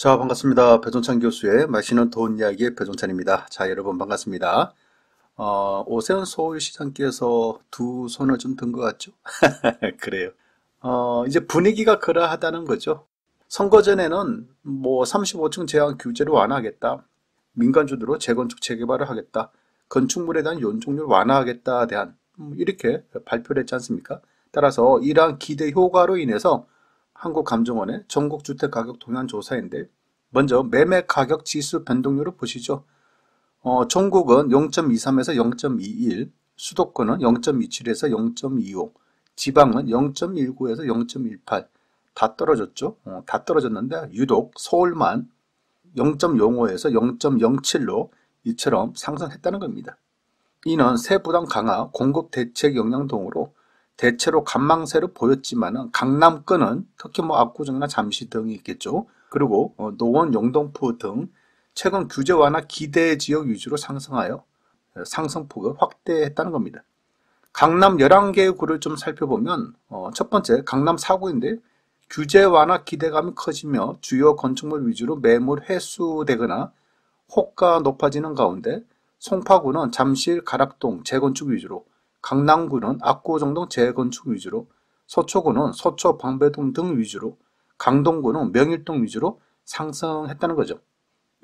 자, 반갑습니다. 배종찬 교수의 마시는 돈 이야기의 배종찬입니다. 자, 여러분 반갑습니다. 오세훈 서울시장께서 두 손을 좀 든 것 같죠? 그래요. 이제 분위기가 그러하다는 거죠. 선거 전에는 뭐 35층 제한 규제를 완화하겠다. 민간주도로 재건축 재개발을 하겠다. 건축물에 대한 연중률 완화하겠다에 대한 이렇게 발표를 했지 않습니까? 따라서 이러한 기대 효과로 인해서 한국감정원의 전국주택가격 동향 조사인데 먼저 매매 가격 지수 변동률을 보시죠. 전국은 0.23에서 0.21, 수도권은 0.27에서 0.25, 지방은 0.19에서 0.18, 다 떨어졌죠. 다 떨어졌는데 유독 서울만 0.05에서 0.07로 이처럼 상승했다는 겁니다. 이는 세부담 강화, 공급 대책 영향 등으로 대체로 간망세를 보였지만 강남권은 특히 압구정이나 잠시 등이 있겠죠. 그리고 노원, 영등포 등 최근 규제 완화 기대 지역 위주로 상승하여 상승폭을 확대했다는 겁니다. 강남 11개의 구를 좀 살펴보면 첫 번째 강남 4구인데 규제 완화 기대감이 커지며 주요 건축물 위주로 매물 회수되거나 호가 높아지는 가운데 송파구는 잠실, 가락동 재건축 위주로, 강남구는 압구정 등 재건축 위주로, 서초구는 서초, 방배동 등 위주로, 강동구는 명일동 위주로 상승했다는 거죠.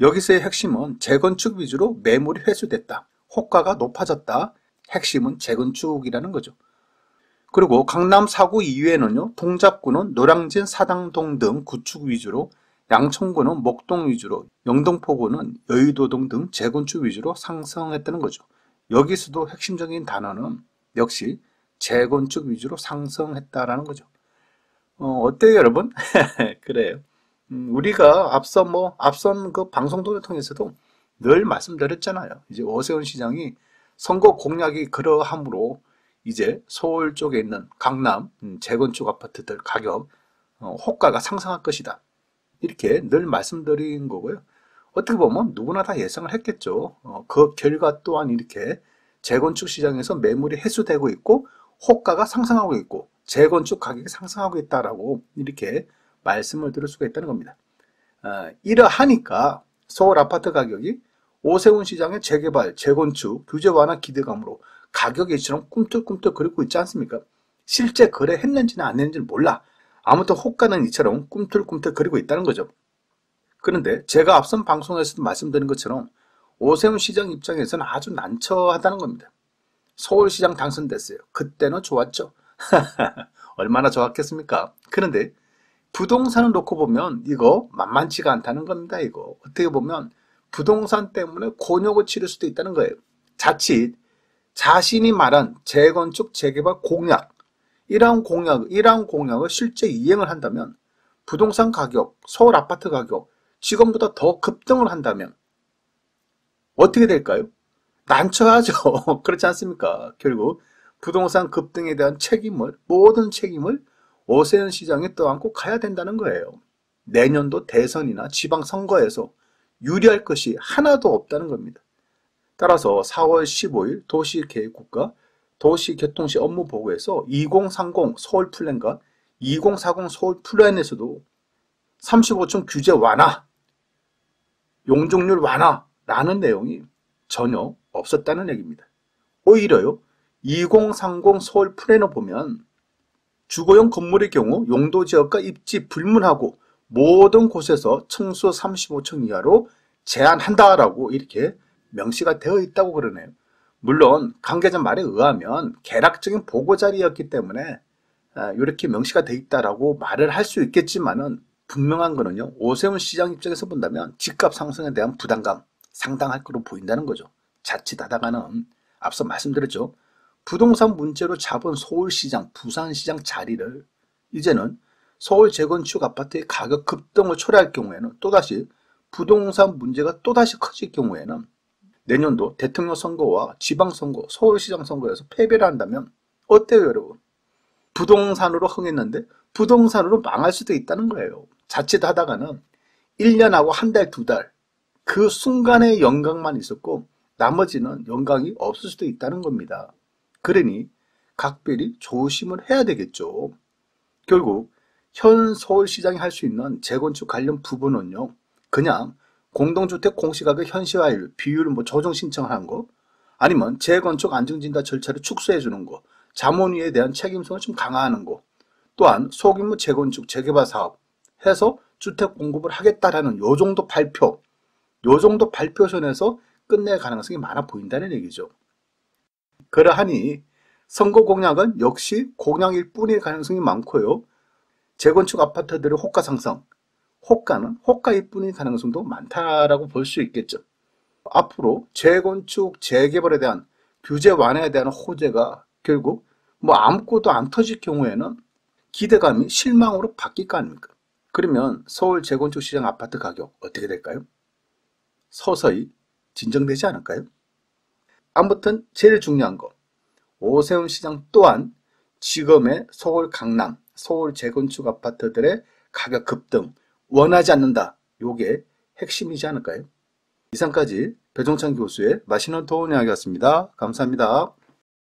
여기서의 핵심은 재건축 위주로 매물이 회수됐다. 호가가 높아졌다. 핵심은 재건축이라는 거죠. 그리고 강남 4구 이외에는요, 동작구는 노량진, 사당동 등 구축 위주로, 양천구는 목동 위주로, 영등포구는 여의도동 등 재건축 위주로 상승했다는 거죠. 여기서도 핵심적인 단어는 역시 재건축 위주로 상승했다라는 거죠. 어때요, 여러분? 그래요. 우리가 앞선 그 방송들을 통해서도 늘 말씀드렸잖아요. 이제 오세훈 시장이 선거 공약이 그러함으로 이제 서울 쪽에 있는 강남 재건축 아파트들 가격 호가가 상승할 것이다. 이렇게 늘 말씀드린 거고요. 어떻게 보면 누구나 다 예상을 했겠죠. 그 결과 또한 이렇게 재건축 시장에서 매물이 회수되고 있고 호가가 상승하고 있고 재건축 가격이 상승하고 있다라고 이렇게 말씀을 드릴 수가 있다는 겁니다. 이러하니까 서울 아파트 가격이 오세훈 시장의 재개발, 재건축, 규제 완화 기대감으로 가격 예치처럼 꿈틀꿈틀 그리고 있지 않습니까? 실제 거래했는지는 안 했는지는 몰라. 아무튼 호가는 이처럼 꿈틀꿈틀 그리고 있다는 거죠. 그런데 제가 앞선 방송에서도 말씀드린 것처럼 오세훈 시장 입장에서는 아주 난처하다는 겁니다. 서울시장 당선됐어요. 그때는 좋았죠. 얼마나 좋았겠습니까? 그런데 부동산을 놓고 보면 이거 만만치가 않다는 겁니다. 이거 어떻게 보면 부동산 때문에 곤욕을 치를 수도 있다는 거예요. 자칫 자신이 말한 재건축 재개발 공약, 이러한 공약을 실제 이행을 한다면 부동산 가격, 서울 아파트 가격 지금보다 더 급등을 한다면 어떻게 될까요? 난처하죠. 그렇지 않습니까? 결국 부동산 급등에 대한 모든 책임을 오세훈 시장이 떠안고 가야 된다는 거예요. 내년도 대선이나 지방선거에서 유리할 것이 하나도 없다는 겁니다. 따라서 4월 15일 도시계획국가 도시교통시 업무보고에서 2030 서울 플랜과 2040 서울 플랜에서도 35층 규제 완화, 용적률 완화라는 내용이 전혀 없었다는 얘기입니다. 오히려요, 2030 서울 플랜을 보면 주거용 건물의 경우 용도지역과 입지 불문하고 모든 곳에서 층수 35층 이하로 제한한다라고 이렇게 명시가 되어 있다고 그러네요. 물론 관계자 말에 의하면 개락적인 보고자리였기 때문에 이렇게 명시가 되어 있다라고 말을 할 수 있겠지만은 분명한 거는요, 오세훈 시장 입장에서 본다면 집값 상승에 대한 부담감 상당할 거로 보인다는 거죠. 자칫하다가는 앞서 말씀드렸죠. 부동산 문제로 잡은 서울시장, 부산시장 자리를 이제는 서울 재건축 아파트의 가격 급등을 초래할 경우에는 또다시 부동산 문제가 또다시 커질 경우에는 내년도 대통령 선거와 지방선거, 서울시장 선거에서 패배를 한다면 어때요, 여러분? 부동산으로 흥했는데 부동산으로 망할 수도 있다는 거예요. 자칫하다가는 1년하고 한 달, 두 달, 그 순간의 영광만 있었고 나머지는 영광이 없을 수도 있다는 겁니다. 그러니 각별히 조심을 해야 되겠죠. 결국 현 서울시장이 할 수 있는 재건축 관련 부분은요, 그냥 공동주택 공시가격 현실화율, 비율 조정 신청하는 거, 아니면 재건축 안정진단 절차를 축소해 주는 거, 자문위에 대한 책임성을 좀 강화하는 거, 또한 소규모 재건축, 재개발 사업 해서 주택 공급을 하겠다라는 요 정도 발표 선에서 끝낼 가능성이 많아 보인다는 얘기죠. 그러하니 선거 공약은 역시 공약일 뿐일 가능성이 많고요. 재건축 아파트들의 호가 상승, 호가는 호가일 뿐일 가능성도 많다라고 볼 수 있겠죠. 앞으로 재건축, 재개발에 대한 규제 완화에 대한 호재가 결국 아무것도 안 터질 경우에는 기대감이 실망으로 바뀔 거 아닙니까? 그러면 서울 재건축 시장 아파트 가격 어떻게 될까요? 서서히 진정되지 않을까요? 아무튼 제일 중요한 거, 오세훈 시장 또한 지금의 서울 강남, 서울 재건축 아파트들의 가격 급등 원하지 않는다. 요게 핵심이지 않을까요? 이상까지 배종찬 교수의 맛있는 도움 이야기였습니다. 감사합니다.